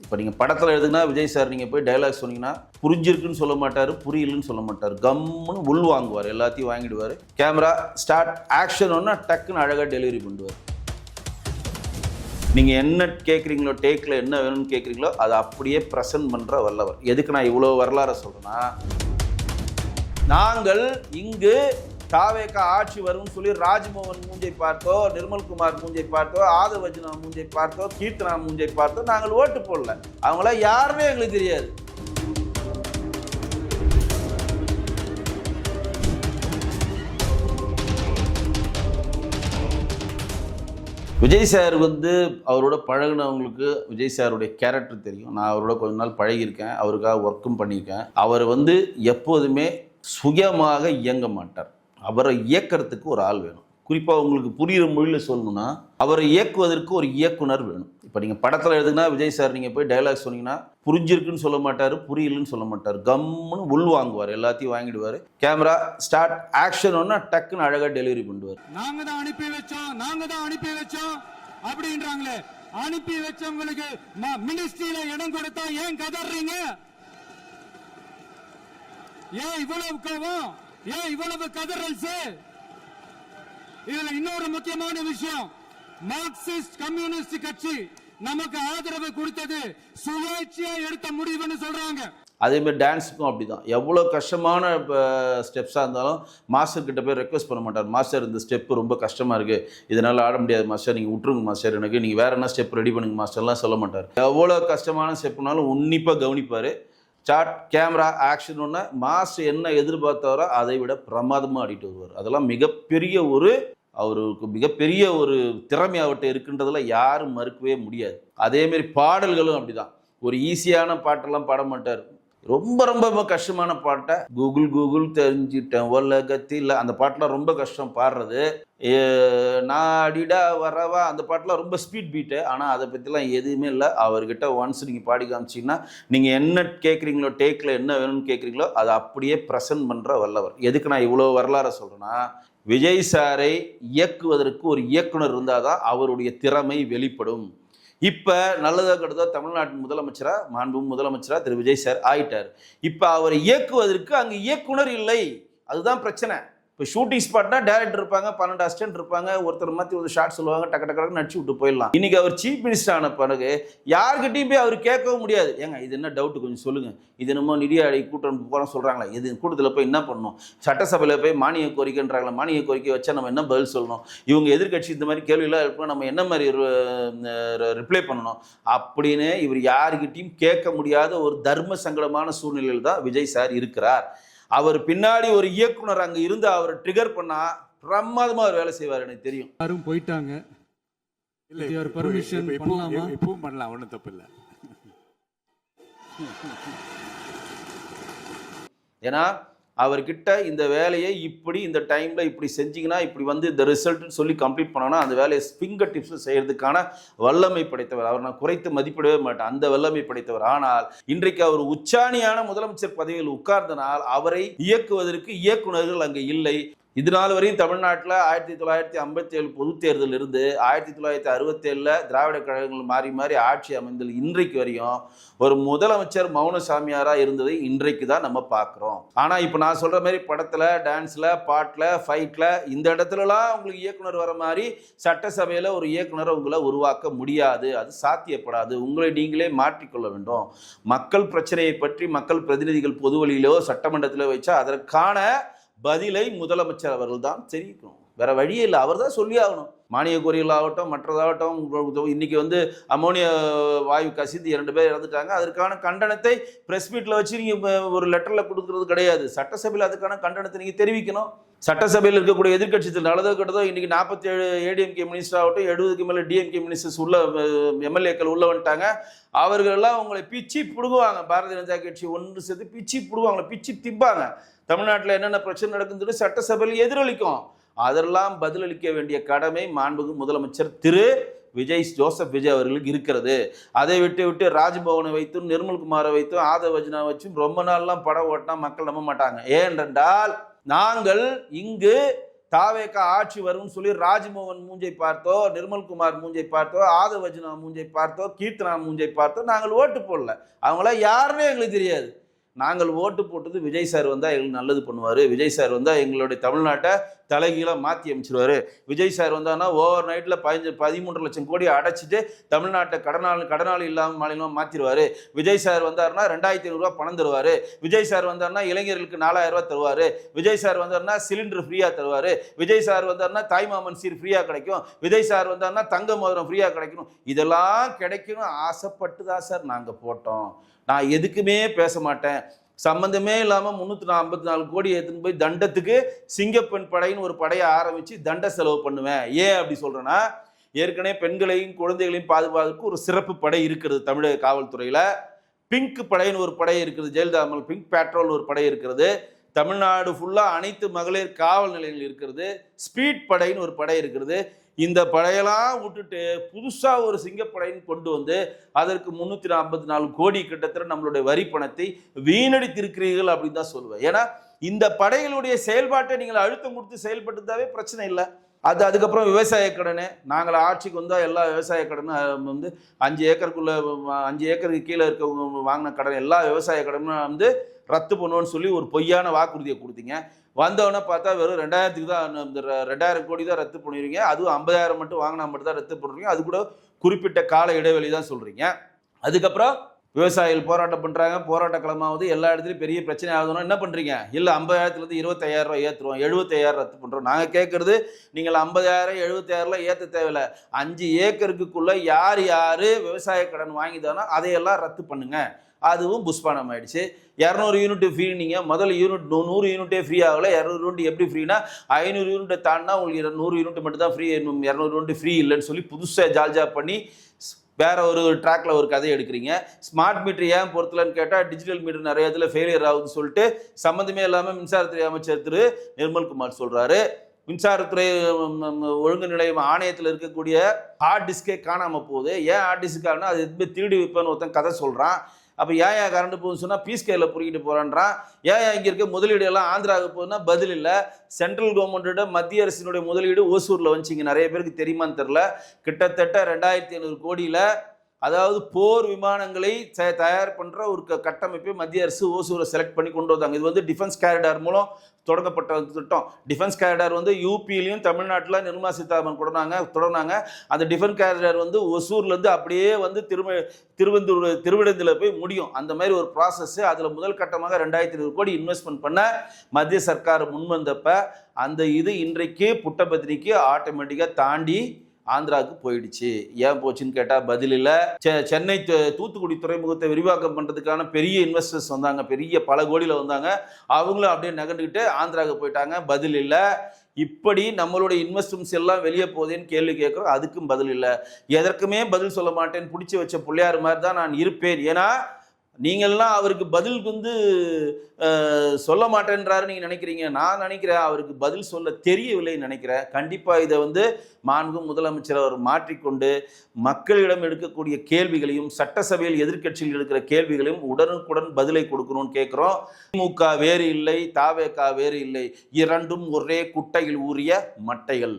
இப்போ நீங்கள் படத்தில் எழுதுனா விஜய் சார் நீங்கள் போய் டைலாக் சொன்னீங்கன்னா புரிஞ்சிருக்குன்னு சொல்ல மாட்டார், புரியலன்னு சொல்ல மாட்டார், கம்முன்னு உள் வாங்குவார், எல்லாத்தையும் வாங்கிடுவார். கேமரா ஸ்டார்ட் ஆக்ஷன் ஒன்னா டக்குன்னு அழகாக டெலிவரி பண்ணுவார். நீங்கள் என்ன கேட்குறீங்களோ, டேக்கில் என்ன வேணும்னு கேட்குறீங்களோ அதை அப்படியே ப்ரெசென்ட் பண்ணுற வல்லவர். எதுக்கு நான் இவ்வளோ வரலாற சொல்கிறேன்னா, நாங்கள் இங்கு தாவேகா ஆட்சி வரும்னு சொல்லி ராஜ்மோகன் மூஞ்சை பார்த்தோ, நிர்மல்குமார் மூஞ்சை பார்த்தோ, ஆதவர்ஜுனா மூஞ்சை பார்த்தோ, கீர்த்தனா மூஞ்சை பார்த்தோ நாங்கள் ஓட்டு போடல. அவங்கள யாருமே எங்களுக்கு தெரியாது. விஜய் சார் அவரோட பழகினவங்களுக்கு விஜய் சாருடைய கேரக்டர் தெரியும். நான் அவரோட கொஞ்ச நாள் பழகியிருக்கேன், அவருக்காக ஒர்க்கும் பண்ணியிருக்கேன். அவர் எப்போதுமே சுயமாக இயங்க மாட்டார். அவரை இயக்கிறதுக்கு ஒரு ஆள் வேணும். குறிப்பாக உங்களுக்கு புரிகிற மொழியில் சொல்லணும்னா, அவரை இயக்குவதற்கு ஒரு இயக்குனர் வேணும். இப்போ நீங்கள் படத்தில் எழுதுனா விஜய் சார் நீங்கள் போய் டைலாக் சொன்னீங்கன்னா புரிஞ்சிருக்குன்னு சொல்ல மாட்டார், புரியலன்னு சொல்ல மாட்டார், கம்முன்னு உள் வாங்குவார், எல்லாத்தையும் வாங்கிடுவார். கேமரா ஸ்டார்ட் ஆக்ஷன் ஒன்னா டக்குன்னு அழகாக டெலிவரி பண்ணுவார். நாங்க தான் அனுப்பி வச்சோம் அப்படின்றாங்களே, அனுப்பி வச்சவங்களுக்கு மினிஸ்ட்ரியில இடம் கொடுத்தா ஏன் கதறீங்க? ஏன் இவ்வளவு கோபம்? ஏன் இவ்வளவு கதறல்ஸ்? இதுல இன்னொரு முக்கியமான விஷயம், மார்க்சிஸ்ட் கம்யூனிஸ்ட் கட்சி நமக்கு ஆதரவு கொடுத்தது சுயேட்சையா எடுத்த முடிவுன்னு சொல்றாங்க. அதேமாதிரி டான்ஸுக்கும் அப்படிதான். எவ்வளோ கஷ்டமான ஸ்டெப்ஸாக இருந்தாலும் மாஸ்டர் கிட்ட போய் ரெக்வஸ்ட் பண்ண மாட்டார். மாஸ்டர் இந்த ஸ்டெப்பு ரொம்ப கஷ்டமாக இருக்குது, இதனால் ஆட முடியாது மாஸ்டர், நீங்கள் விட்டுருங்க மாஸ்டர், எனக்கு நீங்கள் வேறு என்ன ஸ்டெப் ரெடி பண்ணுங்க மாஸ்டர்லாம் சொல்ல மாட்டார். எவ்வளோ கஷ்டமான ஸ்டெப்புனாலும் உன்னிப்பாக கவனிப்பார். சாட் கேமரா ஆக்ஷன் ஒன்று மாஸ்டர் என்ன எதிர்பார்த்தவரோ அதை விட பிரமாதமாக ஆடிட்டு வருவார். அதெல்லாம் அவருக்கு மிகப்பெரிய ஒரு திறமை அவர்கிட்ட இருக்குன்றதுல யாரும் மறுக்கவே முடியாது. அதேமாரி பாடல்களும் அப்படிதான். ஒரு ஈஸியான பாட்டெல்லாம் பாட மாட்டார். ரொம்ப ரொம்ப கஷ்டமான பாட்டை கூகுள் தெரிஞ்சிட்டேன் உலகத்தில், அந்த பாட்டெலாம் ரொம்ப கஷ்டம் பாடுறது. நாடிடா வரவா அந்த பாட்டெலாம் ரொம்ப ஸ்பீட் பீட்டு. ஆனால் அதை பற்றிலாம் எதுவுமே இல்லை. அவர்கிட்ட ஒன்ஸ் நீங்கள் பாடி காமிச்சிங்கன்னா நீங்கள் என்ன கேட்குறீங்களோ, டேக்கில் என்ன வேணும்னு கேட்குறீங்களோ அதை அப்படியே ப்ரெசென்ட் பண்ணுற வல்லவர். எதுக்கு நான் இவ்வளோ வரலாற சொல்கிறேன்னா, விஜய் சாரை இயக்குவதற்கு ஒரு இயக்குனர் இருந்தால் தான் அவருடைய திறமை வெளிப்படும். இப்போ நல்லதோ கெட்டதோ தமிழ்நாட்டின் மாண்பு முதலமைச்சராக திரு விஜய் சார் ஆயிட்டார். இப்போ அவரை இயக்குவதற்கு அங்கே இயக்குனர் இல்லை, அதுதான் பிரச்சனை. இப்போ ஷூட்டிங் ஸ்பாட்னா டேரக்டர் இருப்பாங்க, 12 அசிஸ்டன்ட் இருப்பாங்க, ஒருத்தர் மாற்றி ஒரு ஷார்ட் சொல்லுவாங்க, டக்கு நடிச்சு விட்டு போயிடலாம். இன்னைக்கு அவர் சீஃப் மினிஸ்டர் ஆன பிறகு யார்கிட்டையும் போய் அவர் கேட்கவும் முடியாது. ஏங்க இது என்ன டவுட்டு கொஞ்சம் சொல்லுங்க, இது என்னமோ நிதி ஆணைய கூட்டம் போகிறோம் சொல்கிறாங்களா, இது கூட்டத்தில் போய் என்ன பண்ணணும், சட்டசபையில் போய் மானிய கோரிக்கைன்றாங்களா, மானிய கோரிக்கை வச்சா நம்ம என்ன பதில் சொல்லணும், இவங்க எதிர்கட்சி இந்த மாதிரி கேள்வியெல்லாம் இருப்போம், நம்ம என்ன மாதிரி ரிப்ளை பண்ணணும் அப்படின்னு இவர் யார்கிட்டையும் கேட்க முடியாத ஒரு தர்ம சங்கடமான சூழ்நிலையில் தான் விஜய் சார் இருக்கிறார். அவர் பின்னாடி ஒரு இயக்குனர் அங்க இருந்து அவரை ட்ரிகர் பண்ணா பிரமாதமா அவர் வேலை செய்வார். எனக்கு தெரியும். யாரும் போயிட்டாங்க, இல்ல பர்மிஷன் பண்ணலாமா? இப்பவும் பண்ணலாம், ஒன்றும் தப்பு இல்லை. ஏன்னா அவர்கிட்ட இந்த வேலையை இப்படி இந்த டைம்ல இப்படி செஞ்சீங்கன்னா இப்படி இந்த ரிசல்ட்னு சொல்லி கம்ப்ளீட் பண்ணோன்னா அந்த வேலையை ஃபிங்கர் டிப்ஸ் செய்யறதுக்கான வல்லமை படைத்தவர். அவர் நான் குறைத்து மதிப்பிடவே மாட்டேன், அந்த வல்லமை படைத்தவர். ஆனால் இன்றைக்கு அவர் உச்சாணியான முதலமைச்சர் பதவியில் உட்கார்ந்தனால் அவரை இயக்குவதற்கு இயக்குநர்கள் அங்கே இல்லை. இது நாள் வரையும் தமிழ்நாட்டில் 1957 பொது தேர்தல் இருந்து 1967 திராவிட கழகங்கள் மாறி மாறி ஆட்சி அமைந்தது இன்றைக்கு வரையும் ஒரு முதலமைச்சர் மௌன சாமியாராக இருந்ததை இன்றைக்கு தான் நம்ம பார்க்குறோம். ஆனால் இப்போ நான் சொல்கிற மாதிரி படத்தில், டான்ஸில், பாட்டில், ஃபைட்டில் இந்த இடத்துலலாம் உங்களுக்கு இயக்குனர் வர மாதிரி சட்டசபையில் ஒரு இயக்குனரை உங்களை உருவாக்க முடியாது, அது சாத்தியப்படாது. உங்களை நீங்களே மாற்றிக்கொள்ள வேண்டும். மக்கள் பிரச்சனையை பற்றி மக்கள் பிரதிநிதிகள் பொது வழியிலோ சட்டமன்றத்தில் வச்சா அதற்கான பதிலை முதலமைச்சர் அவர்கள் தான் தெரிவிக்கணும். வேற வழியே இல்லை, அவர் தான் சொல்லி ஆகணும். மானிய கோரிக்கைகள் ஆகட்டும், மற்றதாகட்டும், இன்னைக்கு அமோனியா வாயு கசிந்து 2 பேர் இறந்துட்டாங்க. அதற்கான கண்டனத்தை பிரஸ் மீட்ல வச்சு நீங்க ஒரு லெட்டர்ல கொடுக்கறது கிடையாது. சட்டசபையில் அதுக்கான கண்டனத்தை நீங்க தெரிவிக்கணும். சட்டசபையில் இருக்கக்கூடிய எதிர்கட்சிகள் நல்லதோ கெட்டதோ இன்னைக்கு 47 ஏடிஎம்கே மினிஸ்டர் ஆகட்டும், 70க்கு மேலே டிஎம்கே மினிஸ்டர்ஸ் எம்எல்ஏக்கள் உள்ள வந்துட்டாங்க. அவர்கள் எல்லாம் உங்களை பிச்சு பிடுங்குவாங்க. பாரதிய ஜனதா கட்சி ஒன்று சேர்த்து பிச்சு பிடுவாங்க, பிச்சு திப்பாங்க. தமிழ்நாட்டில் என்னென்ன பிரச்சனை நடக்குதுன்னு சட்டசபையில் எதிரொலிக்கும். அதெல்லாம் பதிலளிக்க வேண்டிய கடமை மாண்புமிகு முதலமைச்சர் திரு ஜோசப் விஜய் அவர்களுக்கு இருக்கிறது. அதை விட்டு ராஜ்பவனை வைத்தும் நிர்மல்குமாரை வைத்தும் ஆதவர்ஜுனா வச்சும் ரொம்ப நாள்லாம் படம் ஓட்டினா மக்கள் நம்ப மாட்டாங்க. ஏனென்றால் நாங்கள் இங்கு தாவேகா ஆட்சி வரும்னு சொல்லி ராஜ்மோகன் மூஞ்சை பார்த்தோ, நிர்மல்குமார் மூஞ்சை பார்த்தோ, ஆதவர்ஜுனா மூஞ்சை பார்த்தோ, கீர்த்தனா மூஞ்சை பார்த்தோ நாங்கள் ஓட்டு போடல. அவங்களாம் யாருன்னே எங்களுக்கு தெரியாது. நாங்கள் ஓட்டு போட்டது விஜய் சார் வந்தால் எங்களுக்கு நல்லது பண்ணுவார், விஜய் சார் வந்தால் எங்களுடைய தமிழ்நாட்டை தலைகீழாக மாற்றி அமைச்சிருவார், விஜய் சார் வந்தான்னா ஓவர் நைட்டில் 13 லட்சம் கோடி அடைச்சிட்டு தமிழ்நாட்டை கடனாளி இல்லாமல் மாநிலமாக மாற்றிடுவார், விஜய் சார் வந்தார்னா 2500 ரூபா பணம் தருவார், விஜய் சார் வந்தார்னா இளைஞர்களுக்கு 4000 ரூபா தருவார், விஜய் சார் வந்தார்னா சிலிண்டர் ஃப்ரீயாக தருவார், விஜய் சார் வந்தார்னா தாய்மாமன் சீர் ஃப்ரீயாக கிடைக்கும், விஜய் சார் வந்தார்னா தங்க மோதிரம் ஃப்ரீயாக கிடைக்கணும். இதெல்லாம் கிடைக்கணும் ஆசைப்பட்டு தான் சார் நாங்கள் போட்டோம். நான் எதுக்குமே பேச மாட்டேன். சம்பந்தமே இல்லாமல் 354 கோடி எடுத்துன்னு போய் தண்டத்துக்கு சிங்கப்பெண் படைன்னு ஒரு படையை ஆரம்பித்து தண்ட செலவு பண்ணுவேன். ஏன் அப்படி சொல்கிறேன்னா, ஏற்கனவே பெண்களையும் குழந்தைகளையும் பாதுகாப்புக்கு ஒரு சிறப்பு படை இருக்கிறது தமிழக காவல்துறையில். பிங்க் படைன்னு ஒரு படை இருக்குது, ஜெயலலிதா அமல் பிங்க் பேட்ரோல் ஒரு படை இருக்கிறது. தமிழ்நாடு ஃபுல்லாக அனைத்து மகளிர் காவல் நிலையங்கள் இருக்கிறது. ஸ்பீட் படைன்னு ஒரு படை இருக்கிறது. இந்த படையெல்லாம் விட்டுட்டு புதுசாக ஒரு சிங்கப்படைன்னு கொண்டு வந்து அதற்கு 354 கோடி கிட்டத்தட்ட நம்மளுடைய வரி பணத்தை வீணடித்திருக்கிறீர்கள் அப்படின்னு தான் சொல்லுவேன். ஏன்னா இந்த படைகளுடைய செயல்பாட்டை நீங்கள் அழுத்தம் கொடுத்து செயல்பட்டுதாவே பிரச்சனை இல்லை. அதுக்கப்புறம் விவசாய கடனு, நாங்கள் ஆட்சிக்கு வந்தால் எல்லா விவசாய கடனும் வந்து 5 ஏக்கருக்கு கீழே இருக்கவங்க வாங்கின கடன் எல்லா விவசாய கடனும் வந்து ரத்து பண்ணுவோன்னு சொல்லி ஒரு பொய்யான வாக்குறுதியை கொடுத்தீங்க. வந்தவொடனே பார்த்தா வெறும் 2000க்கு தான், இந்த 2000 கோடி தான் ரத்து பண்ணுவீங்க. அதுவும் 50,000 மட்டும் வாங்கினா மட்டும் தான் ரத்து பண்ணுறீங்க. அது கூட குறிப்பிட்ட கால இடைவெளி தான் சொல்கிறீங்க. அதுக்கப்புறம் விவசாயிகள் போராட்டம் பண்ணுறாங்க, போராட்ட களமாவது எல்லா இடத்துலையும் பெரிய பிரச்சனை ஆகுதுன்னா என்ன பண்ணுறீங்க? இல்லை 50,000லேருந்து 25,000 ரூபா ஏற்றுருவோம், 75,000 ரத்து பண்ணுறோம். நாங்கள் கேட்குறது, நீங்கள் 50,000 75,000 ஏற்ற தேவையில்லை. 5 ஏக்கருக்குள்ளே யார் விவசாய கடன் வாங்கிதானோ அதையெல்லாம் ரத்து பண்ணுங்க. அதுவும் புஷ்பானம் ஆயிடுச்சு. 200 யூனிட் ஃப்ரீ. நீங்கள் முதல் யூனிட் 100 யூனிட்டே ஃப்ரீ ஆகலை. 200 யூனிட் எப்படி ஃப்ரீனா 500 யூனிட்டை தாண்டினா உங்களுக்கு 100 யூனிட் மட்டும் தான் ஃப்ரீ, 200 யூனிட் ஃப்ரீ இல்லைன்னு சொல்லி புதுசாக ஜால்ஜா பண்ணி வேற ஒரு ட்ராக்ல ஒரு கதை எடுக்கிறீங்க. ஸ்மார்ட் மீட்டர் ஏன் பொறுத்தலன்னு கேட்டால் டிஜிட்டல் மீட்டர் நிறைய இதில் ஃபெயிலியர் ஆகுதுன்னு சொல்லிட்டு சம்மந்தமே இல்லாமல் மின்சாரத்துறை அமைச்சர் திரு நிர்மல்குமார் சொல்கிறாரு. மின்சாரத்துறை ஒழுங்கு நிலையம் ஆணையத்தில் இருக்கக்கூடிய ஹார்ட் டிஸ்கே காணாமல் போகுது. ஏன் ஹார்ட் டிஸ்காகனா அது எதுவுமே திருடி வைப்பேன்னு ஒருத்தன் கதை சொல்கிறான். அப்போ ஏன் கரண்ட் போகுதுன்னு சொன்னால் பீஸ்கேல புரிக்கிட்டு போகிறான்றான். ஏன் இங்கே இருக்க முதலீடு எல்லாம் ஆந்திராவுக்கு போகுதுன்னா பதில் இல்லை. சென்ட்ரல் கவர்மெண்ட்டோட மத்திய அரசினுடைய முதலீடு ஓசூரில் வந்துச்சு. இங்கே நிறைய பேருக்கு தெரியுமான்னு தெரில. கிட்டத்தட்ட 2500 கோடியில், அதாவது போர் விமானங்களை தயார் பண்ணுற ஒரு கட்டமைப்பை மத்திய அரசு ஓசூரை செலக்ட் பண்ணி கொண்டு வந்தாங்க. இது வந்து டிஃபென்ஸ் கேரிடார் மூலம் தொடங்கப்பட்ட திட்டம். டிஃபென்ஸ் கேரிடார் வந்து யூபியிலையும் தமிழ்நாட்டில் நிர்மலா சீதாராமன் தொடர்னாங்க. அந்த டிஃபென்ஸ் கேரிடார் வந்து ஒசூர்லேருந்து அப்படியே வந்து திருவிடந்தில் போய் முடியும். அந்த மாதிரி ஒரு ப்ராசஸ். அதில் முதல் கட்டமாக 2500 கோடி இன்வெஸ்ட்மெண்ட் பண்ண மத்திய சர்க்கார் முன்வந்தப்ப அந்த இது இன்றைக்கு புட்டபத்திரிக்கு ஆட்டோமேட்டிக்காக தாண்டி ஆந்திராவுக்கு போயிடுச்சு. ஏன் போச்சுன்னு கேட்டால் பதில் இல்லை. சென்னை தூத்துக்குடி துறைமுகத்தை விரிவாக்கம் பண்ணுறதுக்கான பெரிய இன்வெஸ்டர்ஸ் வந்தாங்க, பெரிய பல கோடியில் வந்தாங்க. அவங்களும் அப்படியே நகர்ந்துக்கிட்டு ஆந்திராவுக்கு போயிட்டாங்க, பதில் இல்லை. இப்படி நம்மளுடைய இன்வெஸ்ட்மெண்ட்ஸ் எல்லாம் வெளியே போகுதுன்னு கேள்வி கேட்குறோம், அதுக்கும் பதில் இல்லை. எதற்குமே பதில் சொல்ல மாட்டேன்னு பிடிச்சி வச்ச பிள்ளையார் மாதிரி தான் நான் இருப்பேன். ஏன்னா நீங்கள்லாம் அவருக்கு பதில் வந்து சொல்ல மாட்டேன்றாரு நீங்கள் நினைக்கிறீங்க. நான் நினைக்கிறேன் அவருக்கு பதில் சொல்ல தெரியவில்லைன்னு நினைக்கிறேன். கண்டிப்பாக இதை வந்து மாண்பு முதலமைச்சர் அவர் மாற்றிக்கொண்டு மக்களிடம் எடுக்கக்கூடிய கேள்விகளையும் சட்டசபையில் எதிர்க்கட்சியில் எடுக்கிற கேள்விகளையும் உடனுக்குடன் பதிலை கொடுக்கணும்னு கேட்குறோம். திமுக வேறு இல்லை, தாவேகா வேறு இல்லை, இரண்டும் ஒரே குட்டையில் ஊறிய மட்டைகள்.